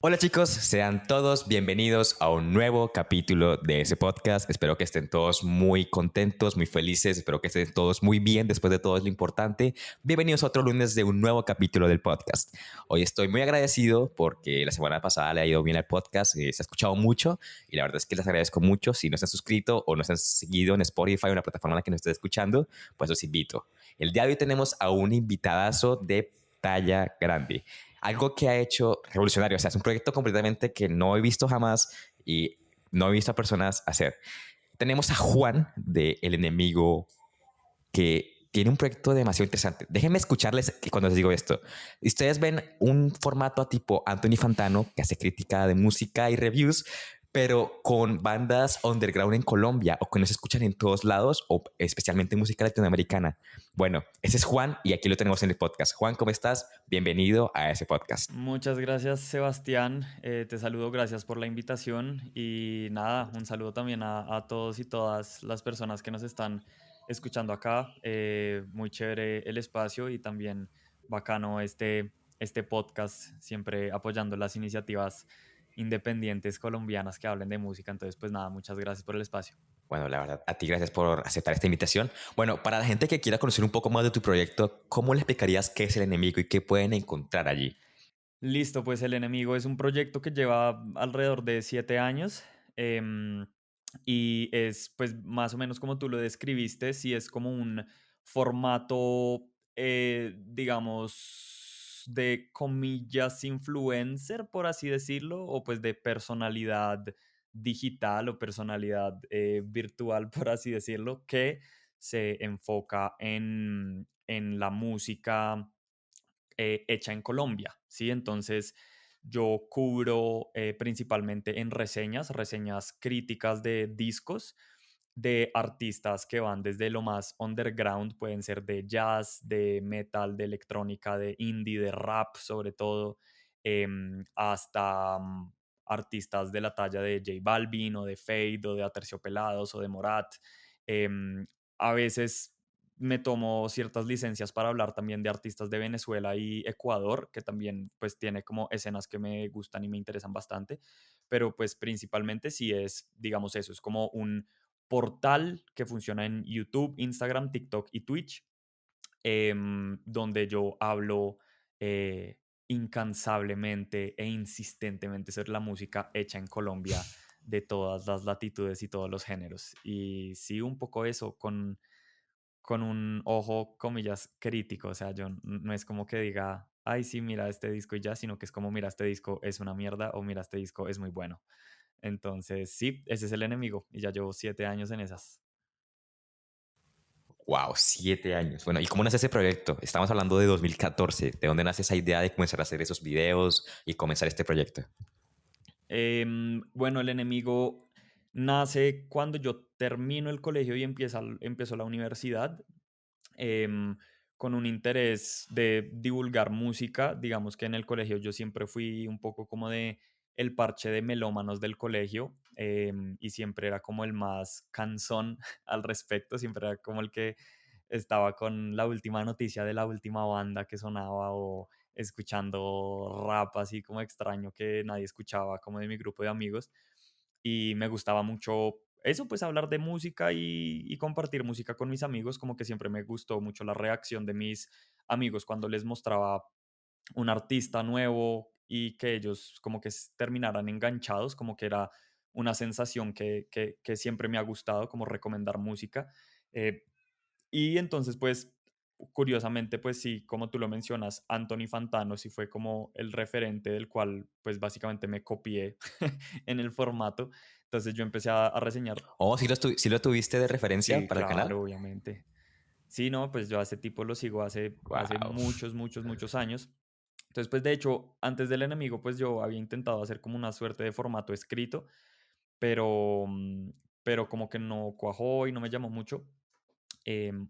Hola chicos, sean todos bienvenidos a un nuevo capítulo de ese podcast. Espero que estén todos muy contentos, muy felices, espero que estén todos muy bien después de todo es lo importante. Bienvenidos a otro lunes de un nuevo capítulo del podcast. Hoy estoy muy agradecido porque la semana pasada le ha ido bien al podcast, se ha escuchado mucho y la verdad es que les agradezco mucho. Si no se han suscrito o no se han seguido en Spotify o en la plataforma en la que nos esté escuchando, pues los invito. El día de hoy tenemos a un invitadazo de talla grande, algo que ha hecho revolucionario. O sea, es un proyecto completamente que no he visto jamás y no he visto a personas hacer. Tenemos a Juan de El Enemigo, que tiene un proyecto demasiado interesante. Déjenme escucharles que cuando les digo esto. Ustedes ven un formato tipo Anthony Fantano, que hace crítica de música y reviews, pero con bandas underground en Colombia o que no se escuchan en todos lados, o especialmente música latinoamericana. Bueno, ese es Juan y aquí lo tenemos en el podcast. Juan, ¿cómo estás? Bienvenido a ese podcast. Muchas gracias, Sebastián. Te saludo, gracias por la invitación y nada, un saludo también a todos y todas las personas que nos están escuchando acá. Muy chévere el espacio y también bacano este podcast, siempre apoyando las iniciativas independientes colombianas que hablen de música. Entonces, pues nada, muchas gracias por el espacio. Bueno, la verdad, a ti gracias por aceptar esta invitación. Bueno, para la gente que quiera conocer un poco más de tu proyecto, ¿cómo le explicarías qué es el enemigo y qué pueden encontrar allí? Listo, pues El Enemigo es un proyecto que lleva alrededor de 7 años. em, y es pues más o menos como tú lo describiste, sí es como un formato, digamos, de comillas influencer, por así decirlo, o pues de personalidad digital o personalidad virtual, por así decirlo, que se enfoca en la música hecha en Colombia, ¿sí? Entonces yo cubro principalmente en reseñas críticas de discos de artistas que van desde lo más underground, pueden ser de jazz, de metal, de electrónica, de indie, de rap sobre todo, hasta artistas de la talla de J Balvin o de Fade o de Aterciopelados o de Morat. Em, a veces me tomo ciertas licencias para hablar también de artistas de Venezuela y Ecuador, que también pues tiene como escenas que me gustan y me interesan bastante, pero pues principalmente sí es, digamos eso, es como un portal que funciona en YouTube, Instagram, TikTok y Twitch, donde yo hablo incansablemente e insistentemente sobre la música hecha en Colombia de todas las latitudes y todos los géneros. Y sí, un poco eso con un ojo, comillas, crítico. O sea, yo no es como que diga, ay, sí, mira este disco y ya, sino que es como, mira, este disco es una mierda o mira, este disco es muy bueno. Entonces, sí, ese es el enemigo y ya llevo 7 años en esas. Wow, 7 años. Bueno, ¿y cómo nace ese proyecto? Estamos hablando de 2014. ¿De dónde nace esa idea de comenzar a hacer esos videos y comenzar este proyecto? Bueno, el enemigo nace cuando yo termino el colegio y empiezo la universidad, em, con un interés de divulgar música. Digamos que en el colegio yo siempre fui un poco como de el parche de melómanos del colegio, y siempre era como el más cansón al respecto, siempre era como el que estaba con la última noticia de la última banda que sonaba o escuchando rap así como extraño que nadie escuchaba, como de mi grupo de amigos. Y me gustaba mucho eso, pues hablar de música y compartir música con mis amigos, como que siempre me gustó mucho la reacción de mis amigos cuando les mostraba un artista nuevo y que ellos como que terminaran enganchados, como que era una sensación que siempre me ha gustado, como recomendar música. Eh, y entonces, pues, curiosamente, pues sí, como tú lo mencionas, Anthony Fantano sí fue como el referente del cual, pues, básicamente me copié en el formato. Entonces yo empecé a reseñar. Oh, ¿sí lo tuviste de referencia Sí, para el canal? claro, obviamente. Sí, no, pues yo a ese tipo lo sigo hace Wow. muchos, muchos, muchos años. Entonces, pues de hecho, antes del enemigo, pues yo había intentado hacer como una suerte de formato escrito, pero, pero como que no cuajó y no me llamó mucho.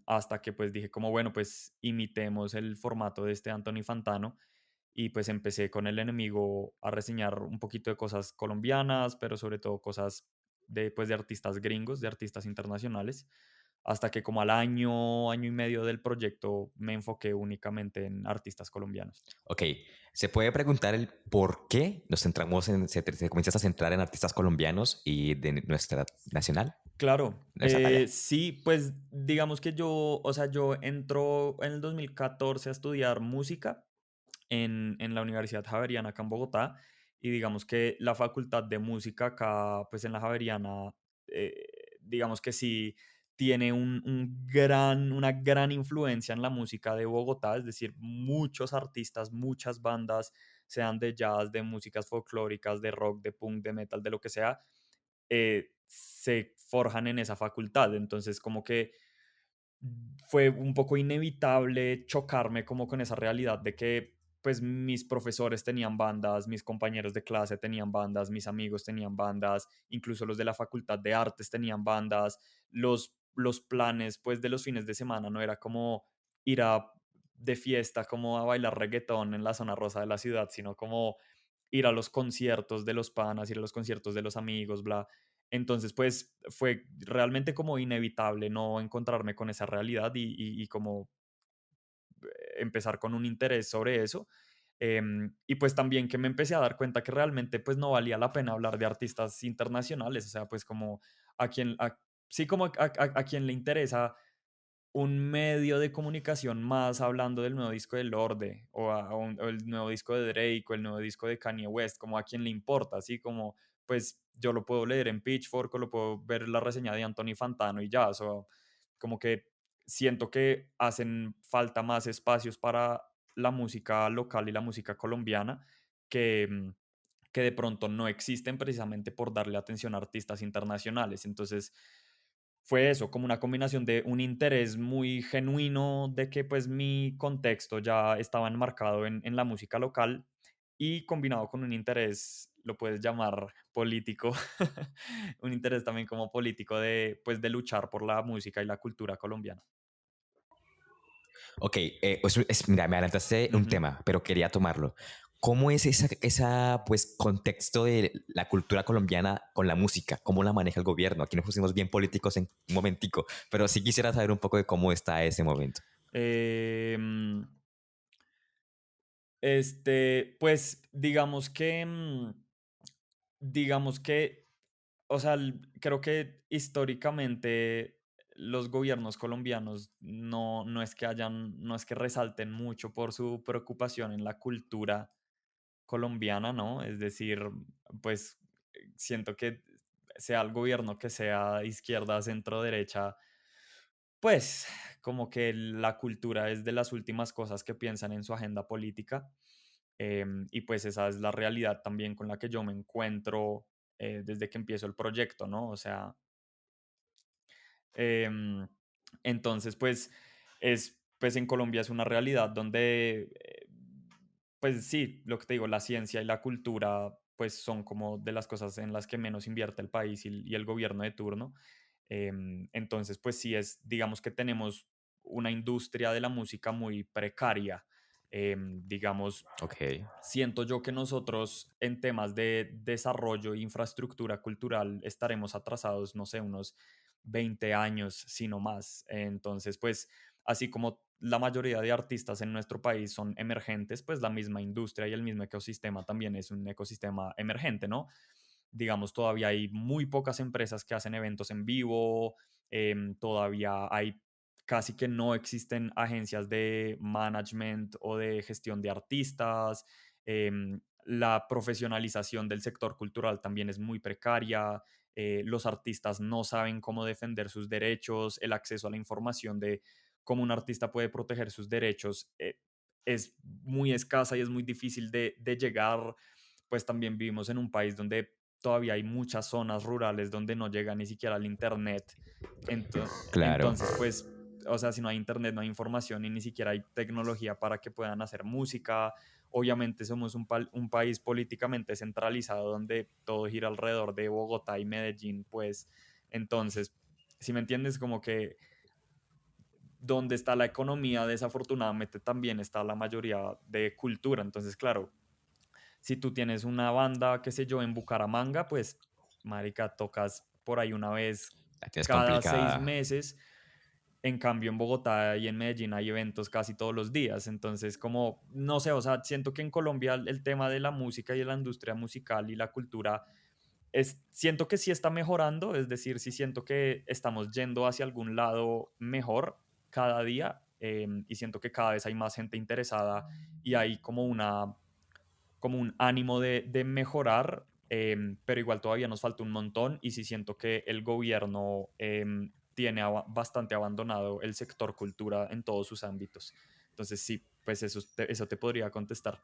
Hasta que pues dije como, bueno, pues imitemos el formato de este Anthony Fantano y pues empecé con el enemigo a reseñar un poquito de cosas colombianas, pero sobre todo cosas de, pues, de artistas gringos, de artistas internacionales. hasta que como al año, año y medio del proyecto me enfoqué únicamente en artistas colombianos. Ok, ¿se puede preguntar el por qué nos centramos te comienzas a centrar en artistas colombianos y de nuestra nacional, Claro, nuestra talla? sí, pues digamos que yo, o sea, yo entro en el 2014 a estudiar música en la Universidad Javeriana acá en Bogotá y digamos que la Facultad de Música acá, pues en la Javeriana, eh, digamos que sí tiene una gran influencia en la música de Bogotá, es decir, muchos artistas, muchas bandas, sean de jazz, de músicas folclóricas, de rock, de punk, de metal, de lo que sea, se forjan en esa facultad. Entonces, como que fue un poco inevitable chocarme como con esa realidad de que pues mis profesores tenían bandas, mis compañeros de clase tenían bandas, mis amigos tenían bandas, incluso los de la Facultad de Artes tenían bandas, los planes pues de los fines de semana no era como ir a de fiesta, como a bailar reggaetón en la zona rosa de la ciudad, sino como ir a los conciertos de los panas, ir a los conciertos de los amigos, bla. Entonces, pues fue realmente como inevitable no encontrarme con esa realidad y como empezar con un interés sobre eso. Y pues también que me empecé a dar cuenta que realmente pues no valía la pena hablar de artistas internacionales, o sea, pues como a quien, sí como a quien le interesa un medio de comunicación más hablando del nuevo disco de Lorde o el nuevo disco de Drake o el nuevo disco de Kanye West, como a quien le importa, así como pues yo lo puedo leer en Pitchfork o lo puedo ver la reseña de Anthony Fantano y ya, o sea, como que siento que hacen falta más espacios para la música local y la música colombiana que, que de pronto no existen precisamente por darle atención a artistas internacionales. Entonces, fue eso, como una combinación de un interés muy genuino de que pues mi contexto ya estaba enmarcado en la música local y combinado con un interés, lo puedes llamar político, un interés también como político de pues de luchar por la música y la cultura colombiana. Ok, mira, me adelantaste un Ujú. tema, pero quería tomarlo. ¿Cómo es pues, contexto de la cultura colombiana con la música? ¿Cómo la maneja el gobierno? Aquí nos pusimos bien políticos en un momentico, pero sí quisiera saber un poco de cómo está ese momento. Em, pues digamos que o sea, creo que históricamente los gobiernos colombianos no es que no es que resalten mucho por su preocupación en la cultura colombiana, ¿no? Es decir, pues siento que sea el gobierno que sea izquierda, centro, derecha, pues como que la cultura es de las últimas cosas que piensan en su agenda política. Y pues esa es la realidad también con la que yo me encuentro desde que empiezo el proyecto, ¿no? O sea, em, entonces pues en Colombia es una realidad donde, pues sí, lo que te digo, la ciencia y la cultura pues son como de las cosas en las que menos invierte el país y el gobierno de turno. Entonces, pues sí es, digamos que tenemos una industria de la música muy precaria. Digamos, Ok, siento yo que nosotros en temas de desarrollo e infraestructura cultural estaremos atrasados, no sé, unos 20 años, si no más. Entonces, pues, así como la mayoría de artistas en nuestro país son emergentes, pues la misma industria y el mismo ecosistema también es un ecosistema emergente, ¿no? Digamos, todavía hay muy pocas empresas que hacen eventos en vivo, todavía hay casi que no existen agencias de management o de gestión de artistas. La profesionalización del sector cultural también es muy precaria. Los artistas no saben cómo defender sus derechos. El acceso a la información de cómo un artista puede proteger sus derechos es muy escasa y es muy difícil de llegar. Pues también vivimos en un país donde todavía hay muchas zonas rurales donde no llega ni siquiera al internet. claro. Entonces, pues, o sea, si no hay internet, no hay información y ni siquiera hay tecnología para que puedan hacer música. Obviamente somos un país políticamente centralizado donde todo gira alrededor de Bogotá y Medellín, pues, entonces, si me entiendes, como que donde está la economía, desafortunadamente también está la mayoría de cultura. Entonces, claro, si tú tienes una banda, qué sé yo, en Bucaramanga, pues, marica, tocas por ahí una vez La tienes cada seis complicada. meses En cambio, en Bogotá y en Medellín hay eventos casi todos los días. Entonces, como, no sé, o sea, siento que en Colombia el tema de la música y de la industria musical y la cultura siento que sí está mejorando, es decir, sí siento que estamos yendo hacia algún lado mejor cada día, y siento que cada vez hay más gente interesada y hay como un ánimo de mejorar, pero igual todavía nos falta un montón y sí siento que el gobierno tiene bastante abandonado el sector cultura en todos sus ámbitos. Entonces sí, pues eso te podría contestar.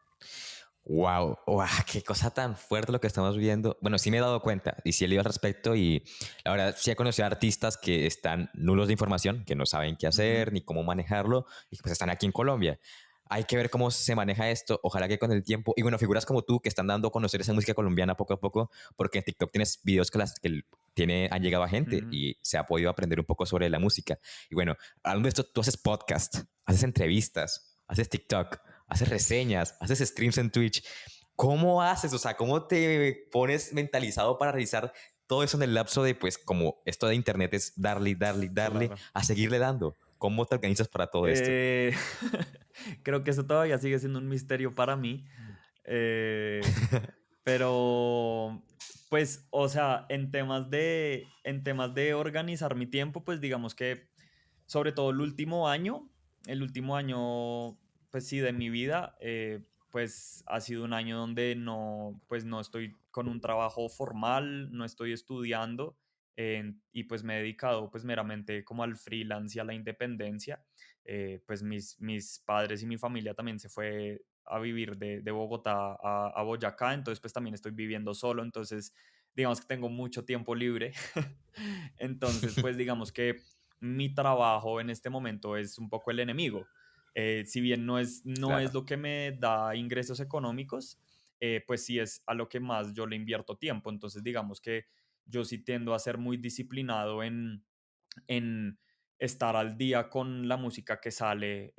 Wow, wow, qué cosa tan fuerte lo que estamos viendo. Bueno, sí me he dado cuenta y sí he leído al respecto y la verdad sí he conocido a artistas que están nulos de información, que no saben qué Ujú, hacer ni cómo manejarlo y pues están aquí en Colombia. Hay que ver cómo se maneja esto. Ojalá que con el tiempo, y bueno, figuras como tú que están dando a conocer esa música colombiana poco a poco, porque en TikTok tienes videos han llegado a gente ujú. y se ha podido aprender un poco sobre la música. Y bueno, hablando de esto, tú haces podcast, haces entrevistas, haces TikTok, haces reseñas, haces streams en Twitch. ¿Cómo haces? O sea, ¿cómo te pones mentalizado para realizar todo eso en el lapso de, pues, como esto de Internet es darle, darle, darle, Claro. a seguirle dando? ¿Cómo te organizas para todo esto? Eh, creo que eso todavía sigue siendo un misterio para mí. Eh, pero, pues, o sea, en temas de organizar mi tiempo, pues digamos que sobre todo el último año, pues sí, de mi vida, pues ha sido un año donde no, pues no estoy con un trabajo formal, no estoy estudiando, y pues me he dedicado pues meramente como al freelance y a la independencia. Pues mis padres y mi familia también se fue a vivir de Bogotá a Boyacá, entonces pues también estoy viviendo solo, entonces digamos que tengo mucho tiempo libre. Entonces pues digamos que mi trabajo en este momento es un poco el enemigo. Si bien no es Claro. lo que me da ingresos económicos, pues sí es a lo que más yo le invierto tiempo. Entonces digamos que yo sí tiendo a ser muy disciplinado en estar al día con la música que sale,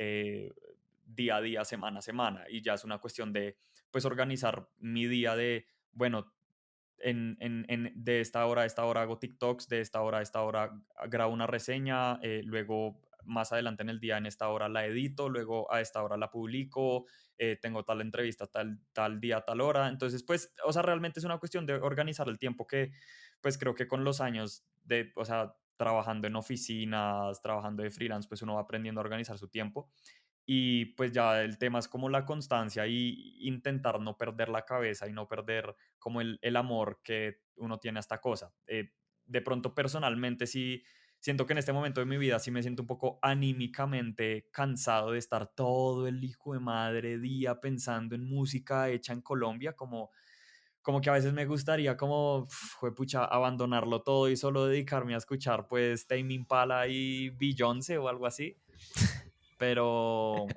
día a día, semana a semana. Y ya es una cuestión de, pues, organizar mi día de, bueno, de esta hora a esta hora hago TikToks, de esta hora a esta hora grabo una reseña, luego más adelante en el día en esta hora la edito, luego a esta hora la publico, tengo tal entrevista tal día, tal hora. Entonces, pues, o sea, realmente es una cuestión de organizar el tiempo que, pues, creo que con los años de, o sea, trabajando en oficinas, trabajando de freelance, pues uno va aprendiendo a organizar su tiempo. Y pues ya el tema es como la constancia y intentar no perder la cabeza y no perder como el amor que uno tiene a esta cosa. De pronto personalmente sí siento que en este momento de mi vida sí me siento un poco anímicamente cansado de estar todo el hijo de madre día pensando en música hecha en Colombia, como que a veces me gustaría como, pucha, abandonarlo todo y solo dedicarme a escuchar pues Tame Impala y Beyoncé o algo así, pero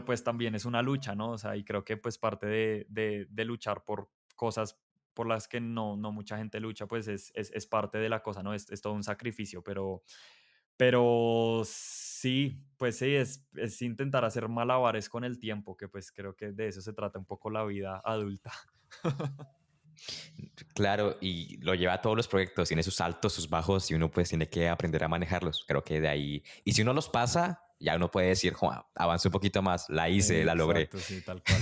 pues también es una lucha, ¿no? O sea, y creo que pues parte de luchar por cosas por las que no mucha gente lucha, pues es parte de la cosa, ¿no? Es todo un sacrificio, pero sí, pues sí, es intentar hacer malabares con el tiempo, que pues creo que de eso se trata un poco la vida adulta. Claro, y lo lleva a todos los proyectos, tiene sus altos, sus bajos, y uno pues tiene que aprender a manejarlos. Creo que de ahí, y si uno los pasa, ya uno puede decir, "Joa, avancé un poquito más, la hice, la logré". Exacto, sí, tal cual.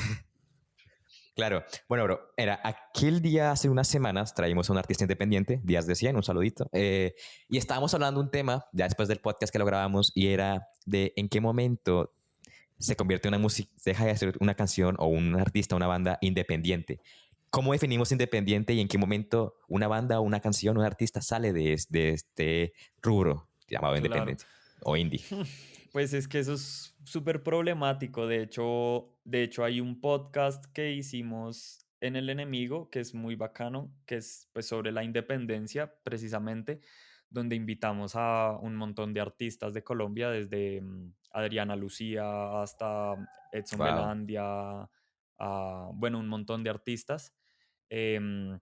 Claro, bueno, bro, era aquel día hace unas semanas traímos a un artista independiente, Díaz de 100, un saludito, y estábamos hablando de un tema, ya después del podcast que lo grabamos, y era de en qué momento se convierte en una música, deja de ser una canción o un artista, una banda independiente. ¿Cómo definimos independiente y en qué momento una banda o una canción o un artista sale de este rubro llamado Claro. independiente o indie? Pues es que eso es súper problemático. De hecho, hay un podcast que hicimos en El Enemigo, que es muy bacano, que es pues sobre la independencia, precisamente, donde invitamos a un montón de artistas de Colombia, desde Adriana Lucía hasta Edson Wow. Belandia, bueno, un montón de artistas. Em,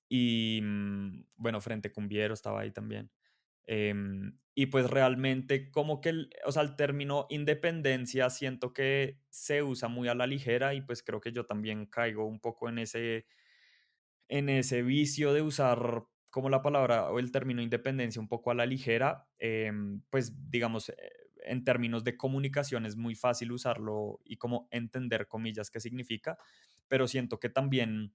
y bueno, Frente Cumbiero estaba ahí también. Y pues realmente como que, o sea, el término independencia siento que se usa muy a la ligera y pues creo que yo también caigo un poco en ese vicio de usar como la palabra o el término independencia un poco a la ligera, pues digamos, en términos de comunicación es muy fácil usarlo y como entender comillas qué significa, pero siento que también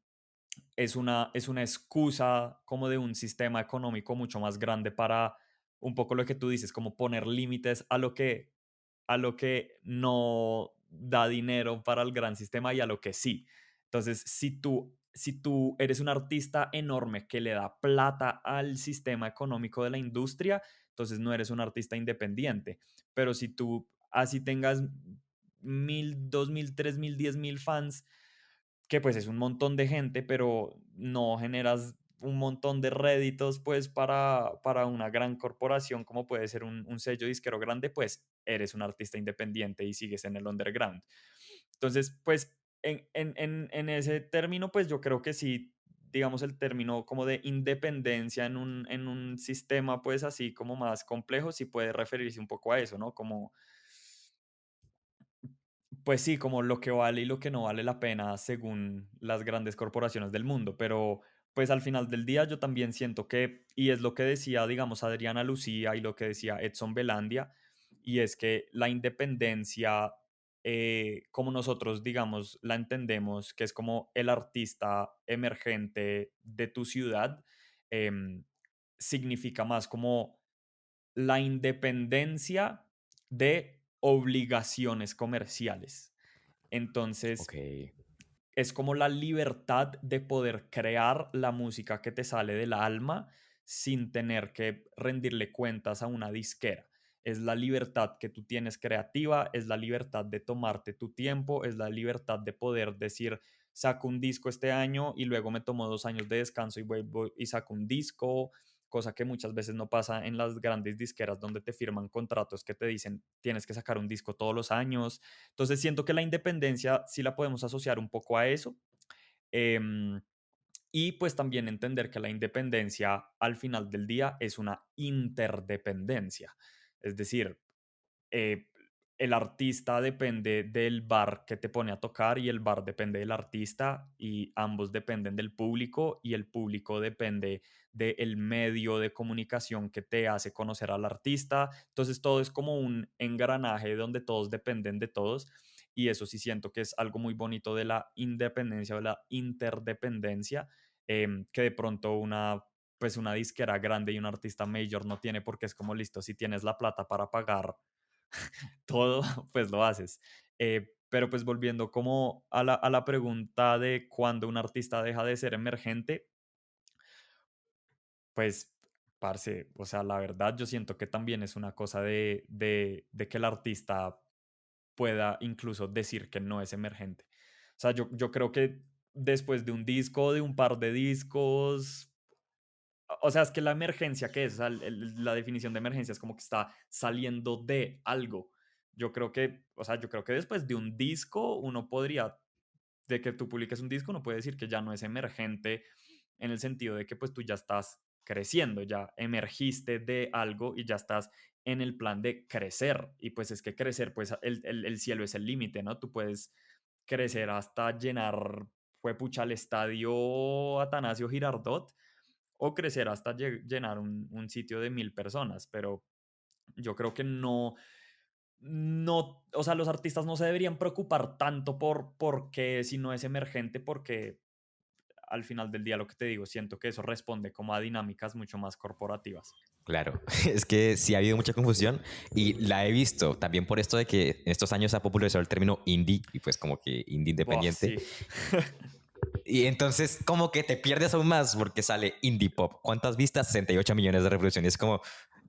es una excusa como de un sistema económico mucho más grande para un poco lo que tú dices, como poner límites a lo que no da dinero para el gran sistema y a lo que sí. Entonces, si tú eres un artista enorme que le da plata al sistema económico de la industria, entonces no eres un artista independiente. Pero si tú así tengas 1000, 2000, 3000, 10.000 fans, que pues es un montón de gente, pero no generas un montón de réditos pues para una gran corporación como puede ser un sello disquero grande, pues eres un artista independiente y sigues en el underground. Entonces, pues en ese término, pues yo creo que sí, digamos el término como de independencia en un sistema pues así como más complejo, sí puede referirse un poco a eso, ¿no? Como pues sí, como lo que vale y lo que no vale la pena según las grandes corporaciones del mundo, pero pues al final del día yo también siento que, y es lo que decía, digamos, Adriana Lucía y lo que decía Edson Belandia, y es que la independencia, como nosotros, digamos, la entendemos, que es como el artista emergente de tu ciudad, em, significa más como la independencia de obligaciones comerciales. Ok, Entonces, es como la libertad de poder crear la música que te sale del alma sin tener que rendirle cuentas a una disquera. Es la libertad que tú tienes creativa, es la libertad de tomarte tu tiempo, es la libertad de poder decir, saco un disco este año y luego me tomo 2 años de descanso y vuelvo y saco un disco, cosa que muchas veces no pasa en las grandes disqueras donde te firman contratos que te dicen tienes que sacar un disco todos los años. Entonces siento que la independencia sí la podemos asociar un poco a eso. em, y pues también entender que la independencia al final del día es una interdependencia. Es decir, eh, el artista depende del bar que te pone a tocar y el bar depende del artista y ambos dependen del público y el público depende del medio de comunicación que te hace conocer al artista. Entonces todo es como un engranaje donde todos dependen de todos y eso sí siento que es algo muy bonito de la independencia o de la interdependencia, que de pronto pues una disquera grande y un artista mayor no tiene porque es como listo, si tienes la plata para pagar todo, pues lo haces. Pero pues volviendo como a la pregunta de cuándo un artista deja de ser emergente, pues, parce, o sea, la verdad yo siento que también es una cosa de que el artista pueda incluso decir que no es emergente. O sea, yo creo que después de un disco, de un par de discos, o sea, es que la emergencia, ¿qué es? O sea, la definición de emergencia es como que está saliendo de algo. Yo creo que, o sea, yo creo que después de un disco, uno podría, de que tú publiques un disco, uno puede decir que ya no es emergente en el sentido de que pues tú ya estás creciendo, ya emergiste de algo y ya estás en el plan de crecer. Y pues es que crecer, pues el cielo es el límite, ¿no? Tú puedes crecer hasta llenar, fue pucha, el estadio Atanasio Girardot o crecer hasta llenar un sitio de 1000 personas, pero yo creo que no, o sea, los artistas no se deberían preocupar tanto por qué si no es emergente, porque al final del día lo que te digo, siento que eso responde como a dinámicas mucho más corporativas. claro. Es que sí ha habido mucha confusión y la he visto también por esto de que en estos años se ha popularizado el término indie y pues como que indie Buah, independiente. sí. Y entonces como que te pierdes aún más porque sale indie pop. ¿Cuántas vistas? 68 millones de reproducciones. Es como,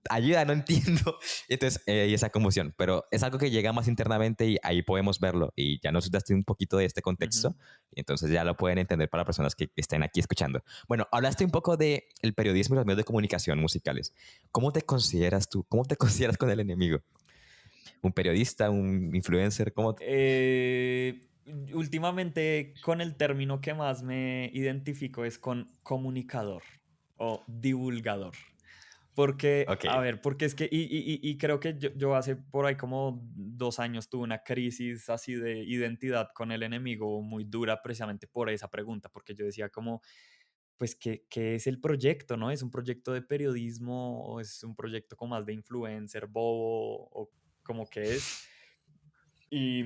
ayuda, no entiendo. Entonces hay esa confusión, pero es algo que llega más internamente y ahí podemos verlo. Y ya nos daste un poquito de este Ujú. contexto y entonces ya lo pueden entender para personas que estén aquí escuchando. Bueno, hablaste un poco de el periodismo y los medios de comunicación musicales. ¿Cómo te consideras tú? ¿Cómo te consideras con el enemigo? ¿Un periodista? ¿Un influencer? ¿Cómo? Últimamente con el término que más me identifico es con comunicador o divulgador. Porque, Ok, a ver, porque es que, y creo que yo hace por ahí como 2 años tuve una crisis así de identidad con el enemigo muy dura precisamente por esa pregunta, porque yo decía como, pues, ¿qué es el proyecto, no? ¿Es un proyecto de periodismo o es un proyecto como más de influencer, bobo o como que es? Y,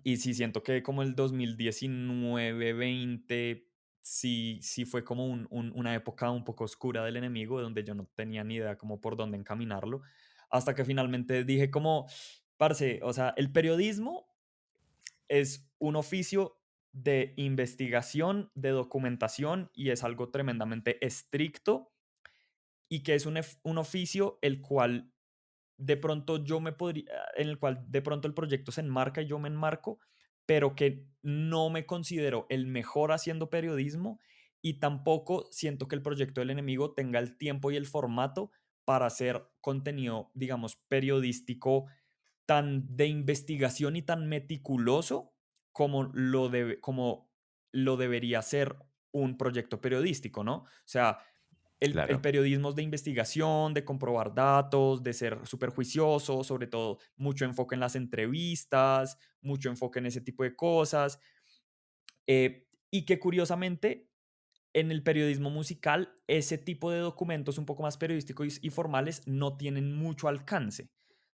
y sí siento que como el 2019, 20 sí fue como una época un poco oscura del enemigo, donde yo no tenía ni idea como por dónde encaminarlo, hasta que finalmente dije como, parce, o sea, el periodismo es un oficio de investigación, de documentación y es algo tremendamente estricto y que es un oficio el cual de pronto yo me podría, en el cual de pronto el proyecto se enmarca y yo me enmarco, pero que no me considero el mejor haciendo periodismo y tampoco siento que el proyecto del enemigo tenga el tiempo y el formato para hacer contenido, digamos, periodístico tan de investigación y tan meticuloso como lo debería ser un proyecto periodístico, ¿no? O sea, el Claro, periodismo es de investigación, de comprobar datos, de ser súper juicioso, sobre todo mucho enfoque en las entrevistas, mucho enfoque en ese tipo de cosas. Y que curiosamente en el periodismo musical ese tipo de documentos un poco más periodísticos y formales no tienen mucho alcance.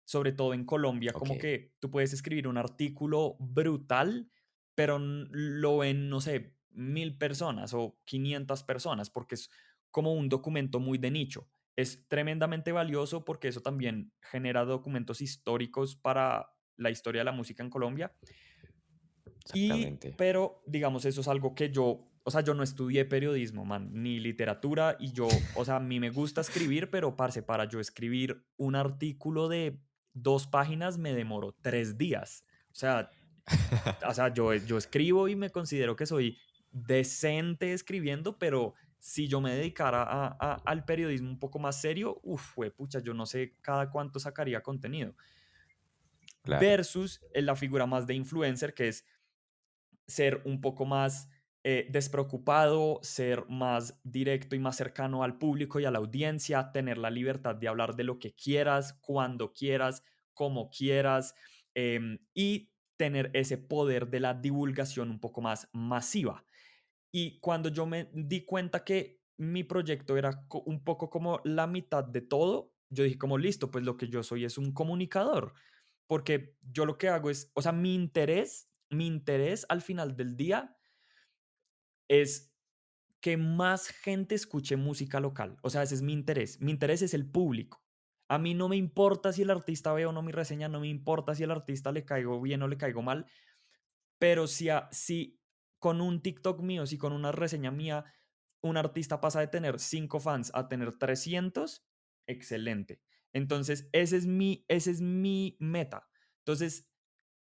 Sobre todo en Colombia, ok, como que tú puedes escribir un artículo brutal, pero lo ven, no sé, 1000 personas o 500 personas, porque es como un documento muy de nicho. Es tremendamente valioso porque eso también genera documentos históricos para la historia de la música en Colombia, exactamente. pero digamos, eso es algo que yo, o sea, yo no estudié periodismo, man, ni literatura, y yo, o sea, a mí me gusta escribir, pero parce, para yo escribir un artículo de 2 páginas me demoró 3 días. O sea, yo escribo y me considero que soy decente escribiendo, pero si yo me dedicara al periodismo un poco más serio, uff, pucha, yo no sé cada cuánto sacaría contenido. Claro, Versus la figura más de influencer, que es ser un poco más despreocupado, ser más directo y más cercano al público y a la audiencia, tener la libertad de hablar de lo que quieras, cuando quieras, como quieras, y tener ese poder de la divulgación un poco más masiva. Y cuando yo me di cuenta que mi proyecto era un poco como la mitad de todo, yo dije como listo, pues lo que yo soy es un comunicador, porque yo lo que hago es, o sea, mi interés al final del día es que más gente escuche música local. O sea, ese es mi interés. Mi interés es el público. A mí no me importa si el artista ve o no mi reseña, no me importa si el artista le caigo bien o le caigo mal, pero si con un TikTok mío, si con una reseña mía, un artista pasa de tener 5 fans a tener 300, excelente. Entonces, ese es mi meta. Entonces,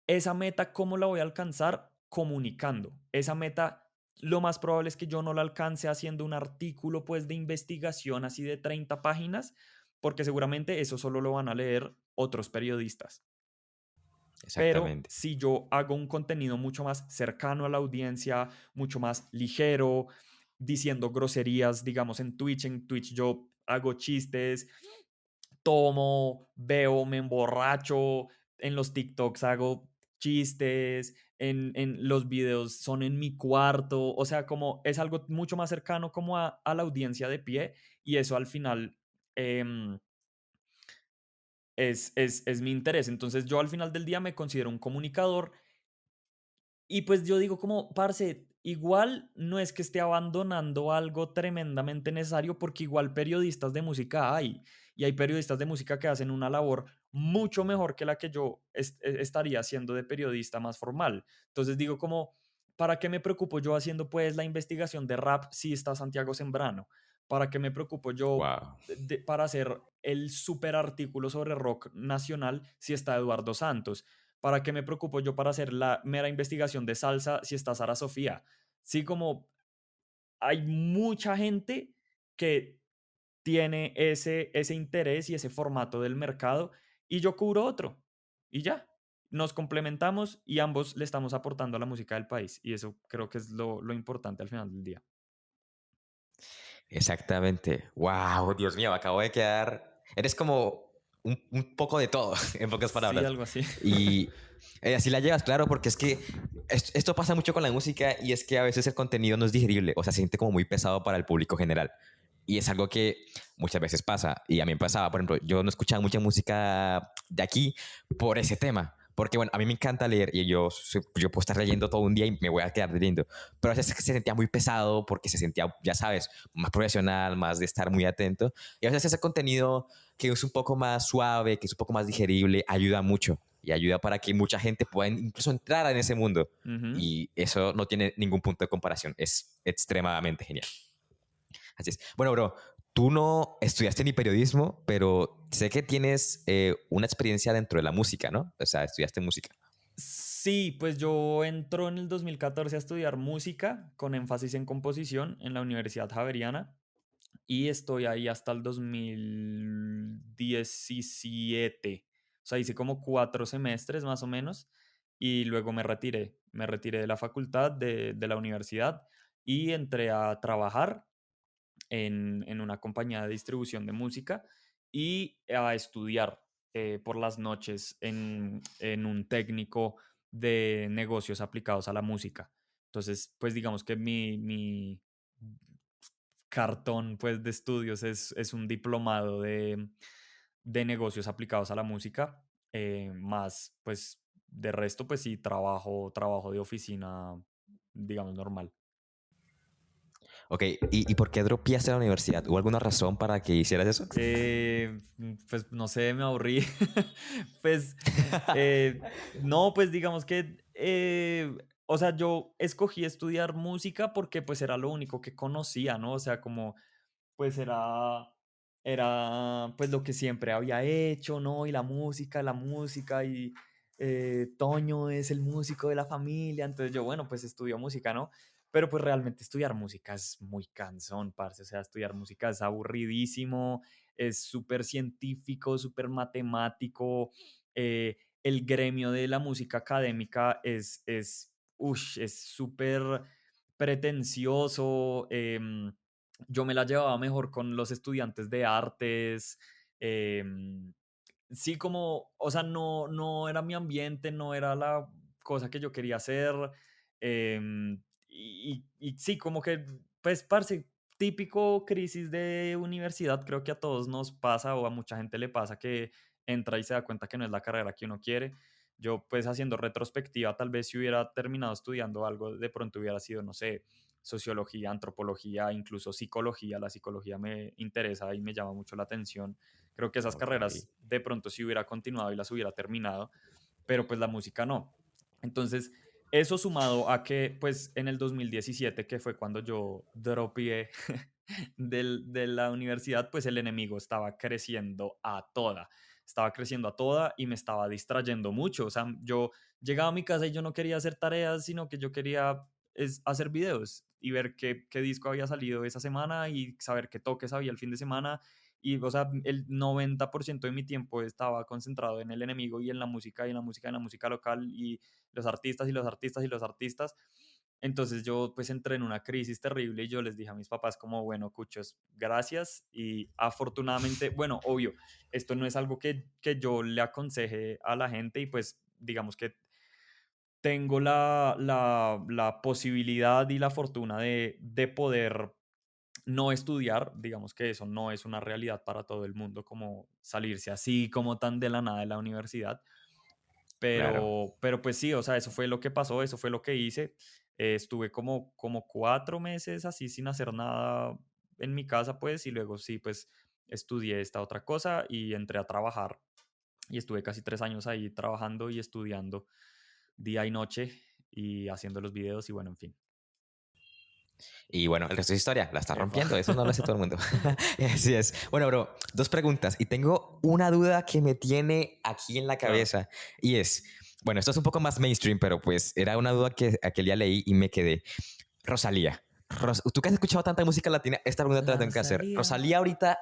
esa meta, ¿cómo la voy a alcanzar? Comunicando. Esa meta, lo más probable es que yo no la alcance haciendo un artículo pues de investigación así de 30 páginas, porque seguramente eso solo lo van a leer otros periodistas. Pero exactamente. si yo hago un contenido mucho más cercano a la audiencia, mucho más ligero, diciendo groserías, digamos en Twitch yo hago chistes, tomo, veo, me emborracho, en los TikToks hago chistes, en los videos son en mi cuarto, o sea, como es algo mucho más cercano como a la audiencia de pie y eso al final em, es mi interés. Entonces yo al final del día me considero un comunicador y pues yo digo como, parce, igual no es que esté abandonando algo tremendamente necesario porque igual periodistas de música hay y hay periodistas de música que hacen una labor mucho mejor que la que yo estaría haciendo de periodista más formal. Entonces digo como, ¿para qué me preocupo yo haciendo pues la investigación de rap si está Santiago Sembrano? ¿Para qué me preocupo yo Wow. para hacer el super artículo sobre rock nacional si está Eduardo Santos? ¿Para qué me preocupo yo para hacer la mera investigación de salsa si está Sara Sofía? Sí, como hay mucha gente que tiene ese interés y ese formato del mercado y yo cubro otro y ya. Nos complementamos y ambos le estamos aportando a la música del país y eso creo que es lo importante al final del día. Exactamente. Wow, Dios mío, me acabo de quedar. Eres como un poco de todo, en pocas Sí, palabras. algo así. Y así la llevas, claro, porque es que esto pasa mucho con la música y es que a veces el contenido no es digerible, o sea, se siente como muy pesado para el público general. Y es algo que muchas veces pasa. Y a mí me pasaba, por ejemplo, yo no escuchaba mucha música de aquí por ese tema. Porque, bueno, a mí me encanta leer y yo puedo estar leyendo todo un día y me voy a quedar leyendo. Pero a veces se sentía muy pesado porque se sentía, ya sabes, más profesional, más de estar muy atento. Y a veces ese contenido que es un poco más suave, que es un poco más digerible, ayuda mucho. Y ayuda para que mucha gente pueda incluso entrar en ese mundo. Ujú. Y eso no tiene ningún punto de comparación. Es extremadamente genial. Así es. Bueno, bro, tú no estudiaste ni periodismo, pero sé que tienes una experiencia dentro de la música, ¿no? O sea, estudiaste música. Sí, pues yo entro en el 2014 a estudiar música con énfasis en composición en la Universidad Javeriana y estoy ahí hasta el 2017. O sea, hice como 4 semestres más o menos y luego me retiré. Me retiré de la facultad, de la universidad y entré a trabajar en una compañía de distribución de música y a estudiar por las noches en un técnico de negocios aplicados a la música. Entonces, pues digamos que mi cartón pues, de estudios es un diplomado de negocios aplicados a la música, más pues de resto, pues sí, trabajo de oficina, digamos, normal. Ok, ¿y por qué dropeaste la universidad? ¿Hubo alguna razón para que hicieras eso? Pues no sé, me aburrí. Pues no, pues digamos que, o sea, yo escogí estudiar música porque pues era lo único que conocía, ¿no? O sea, como pues era pues lo que siempre había hecho, ¿no? Y la música y Toño es el músico de la familia, entonces yo, bueno, pues estudio música, ¿no? Pero pues realmente estudiar música es muy cansón, parce, o sea, estudiar música es aburridísimo, es súper científico, súper matemático, el gremio de la música académica es súper pretencioso, yo me la llevaba mejor con los estudiantes de artes. em, sí, como, o sea, no era mi ambiente, no era la cosa que yo quería hacer. Y sí, como que, pues, parce, típico crisis de universidad, creo que a todos nos pasa o a mucha gente le pasa que entra y se da cuenta que no es la carrera que uno quiere. Yo, pues, haciendo retrospectiva, tal vez si hubiera terminado estudiando algo, de pronto hubiera sido, no sé, sociología, antropología, incluso psicología. La psicología me interesa y me llama mucho la atención. Creo que esas Ok. carreras de pronto sí hubiera continuado y las hubiera terminado, pero pues la música no. Entonces, eso sumado a que pues en el 2017, que fue cuando yo dropeé de la universidad, pues el enemigo estaba creciendo a toda. Estaba creciendo a toda y me estaba distrayendo mucho. O sea, yo llegaba a mi casa y yo no quería hacer tareas, sino que yo quería hacer videos y ver qué disco había salido esa semana y saber qué toques había el fin de semana. Y, o sea, el 90% de mi tiempo estaba concentrado en el enemigo y en la música y en la música, en la música local y los artistas y los artistas y los artistas. Entonces yo pues entré en una crisis terrible y yo les dije a mis papás como, bueno, cuchos, gracias y afortunadamente, bueno, obvio, esto no es algo que yo le aconseje a la gente y pues digamos que tengo la posibilidad y la fortuna de poder no estudiar, digamos que eso no es una realidad para todo el mundo, como salirse así, como tan de la nada de la universidad, Claro. pero pues sí, o sea, eso fue lo que pasó, eso fue lo que hice. Estuve como 4 meses así sin hacer nada en mi casa, pues, y luego sí, pues estudié esta otra cosa y entré a trabajar y estuve casi 3 años ahí trabajando y estudiando día y noche y haciendo los videos y bueno, en fin. Y bueno, el resto es historia, la está Epa. rompiendo, eso no lo hace todo el mundo. Así es. Bueno, bro, dos preguntas. Y tengo una duda que me tiene aquí en la Claro. cabeza. Y es, bueno, esto es un poco más mainstream, pero pues era una duda que aquel día leí y me quedé. Rosalía. Tú que has escuchado tanta música latina, esta pregunta te la La tengo que hacer. Rosalía. Rosalía ahorita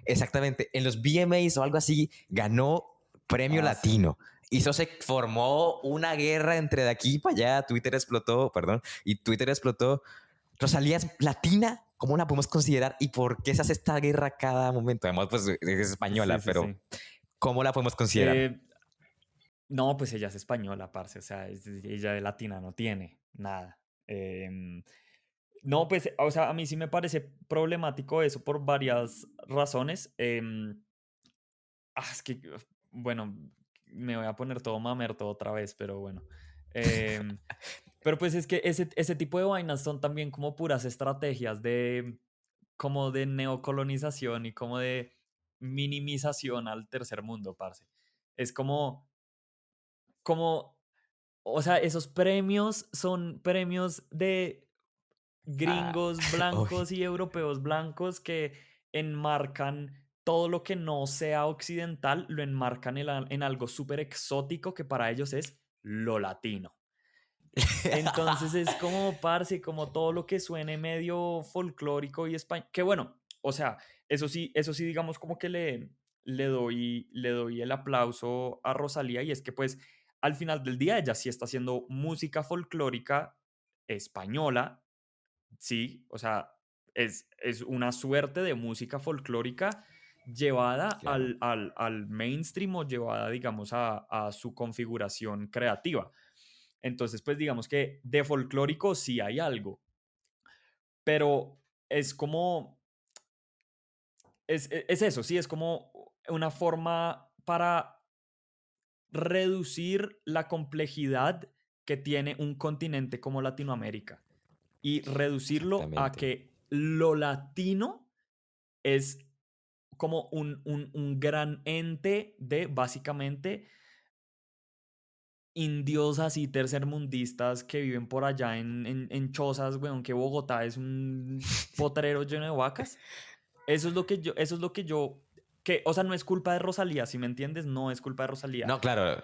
exactamente, en los VMAs o algo así, ganó premio Ah, sí. latino. Y eso se formó una guerra entre de aquí para allá. Twitter explotó, perdón, y Twitter explotó. Rosalía es latina, ¿cómo la podemos considerar y por qué se hace esta guerra cada momento? Además, pues es Sí, española, sí, pero sí. ¿Cómo la podemos considerar? Eh, no, pues ella es española, parce, o sea, ella de latina no tiene nada. Em, no, pues, o sea, a mí sí me parece problemático eso por varias razones. Es que, bueno, me voy a poner todo mamerto otra vez, pero bueno. Em, pero pues es que ese tipo de vainas son también como puras estrategias de, como de neocolonización y como de minimización al tercer mundo, parce. Es como, o sea, esos premios son premios de Ah, gringos uy, blancos y europeos blancos que enmarcan todo lo que no sea occidental, lo enmarcan en algo súper exótico que para ellos es lo latino. Entonces es como, parce, como todo lo que suene medio folclórico y español. Que bueno, o sea, eso sí, digamos, como que le doy el aplauso a Rosalía y es que pues al final del día ella sí está haciendo música folclórica española, sí, o sea, es una suerte de música folclórica llevada claro. al mainstream o llevada, digamos, a su configuración creativa. Entonces, pues digamos que de folclórico sí hay algo, pero es como, es eso, sí, es como una forma para reducir la complejidad que tiene un continente como Latinoamérica y reducirlo a Exactamente. que lo latino es como un gran ente de básicamente indios así tercermundistas que viven por allá en chozas, weón, que Bogotá es un potrero lleno de vacas. Eso es lo que yo, que, o sea, no es culpa de Rosalía, si me entiendes, no es culpa de Rosalía. No, claro.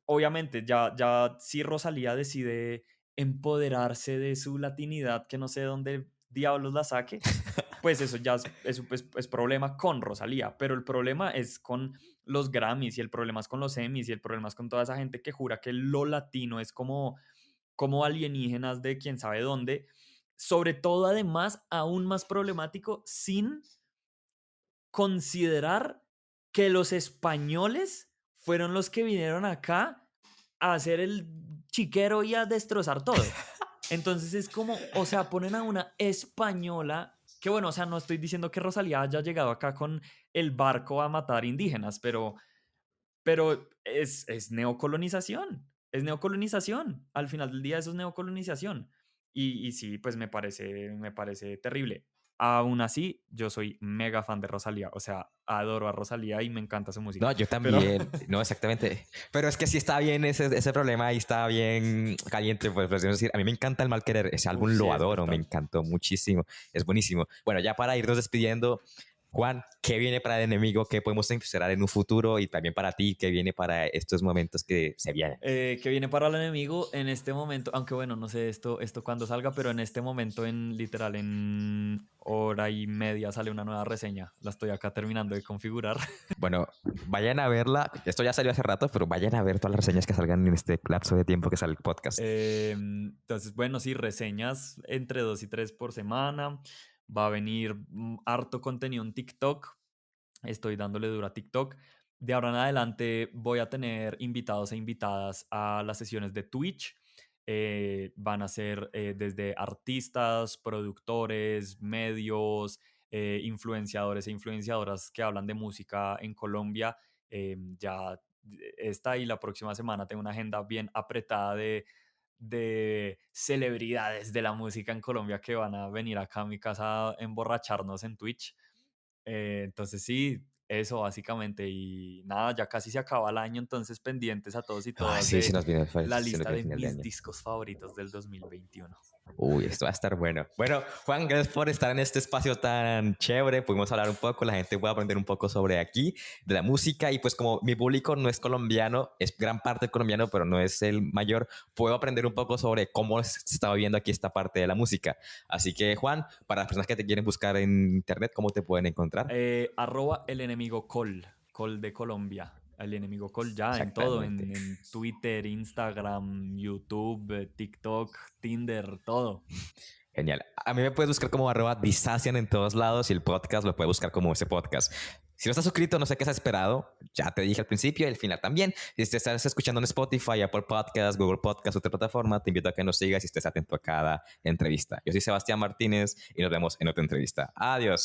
Obviamente, ya si Rosalía decide empoderarse de su latinidad, que no sé de dónde diablos la saque, pues eso ya es problema con Rosalía, pero el problema es con los Grammys y el problema es con los Emmys y el problema es con toda esa gente que jura que lo latino es como alienígenas de quién sabe dónde. Sobre todo, además, aún más problemático, sin considerar que los españoles fueron los que vinieron acá a hacer el chiquero y a destrozar todo. Entonces es como, o sea, ponen a una española, que bueno, o sea, no estoy diciendo que Rosalía haya llegado acá con el barco a matar indígenas, pero es neocolonización, es neocolonización. Al final del día eso es neocolonización. Y sí, pues me parece terrible. Aún así, yo soy mega fan de Rosalía, o sea, adoro a Rosalía y me encanta su No, música, yo pero también. No, exactamente. Pero es que sí está bien ese problema ahí, está bien caliente. Pues decir, a mí me encanta El Mal Querer. Ese álbum uf, sí, lo es adoro, me brutal. encantó muchísimo. Es buenísimo. Bueno, ya para irnos despidiendo, Juan, ¿qué viene para el enemigo? ¿Qué podemos esperar en un futuro? Y también para ti, ¿qué viene para estos momentos que se vienen? Que viene para el enemigo en este momento, aunque bueno, no sé esto cuándo salga, pero en este momento, en literal, en hora y media sale una nueva reseña. La estoy acá terminando de configurar. Bueno, vayan a verla. Esto ya salió hace rato, pero vayan a ver todas las reseñas que salgan en este lapso de tiempo que sale el podcast. Entonces, bueno, sí, reseñas entre 2 y 3 por semana. Va a venir harto contenido en TikTok. Estoy dándole duro a TikTok. De ahora en adelante voy a tener invitados e invitadas a las sesiones de Twitch. Van a ser desde artistas, productores, medios, influenciadores e influenciadoras que hablan de música en Colombia. Ya esta y la próxima semana tengo una agenda bien apretada de celebridades de la música en Colombia que van a venir acá a mi casa a emborracharnos en Twitch. Entonces sí, eso básicamente. Y nada, ya casi se acaba el año, entonces pendientes a todos y Ah, todas sí, de la se nos lista viene el de final de mis año. discos favoritos del 2021. Uy, esto va a estar bueno. Bueno, Juan, gracias por estar en este espacio tan chévere. Pudimos hablar un poco, la gente puede aprender un poco sobre aquí, de la música. Y pues como mi público no es colombiano, es gran parte colombiano, pero no es el mayor, puedo aprender un poco sobre cómo se está viviendo aquí esta parte de la música. Así que, Juan, para las personas que te quieren buscar en internet, ¿cómo te pueden encontrar? Arroba el enemigo Col de Colombia. El enemigo Col ya en todo, Exactamente. en Twitter, Instagram, YouTube, TikTok, Tinder, todo. Genial. A mí me puedes buscar como @distancian en todos lados y el podcast lo puedes buscar como ese podcast. Si no estás suscrito, no sé qué has esperado. ya te dije al principio y al final también. Si te estás escuchando en Spotify, Apple Podcast, Google Podcast, otra plataforma, te invito a que nos sigas y estés atento a cada entrevista. Yo soy Sebastián Martínez y nos vemos en otra entrevista. Adiós.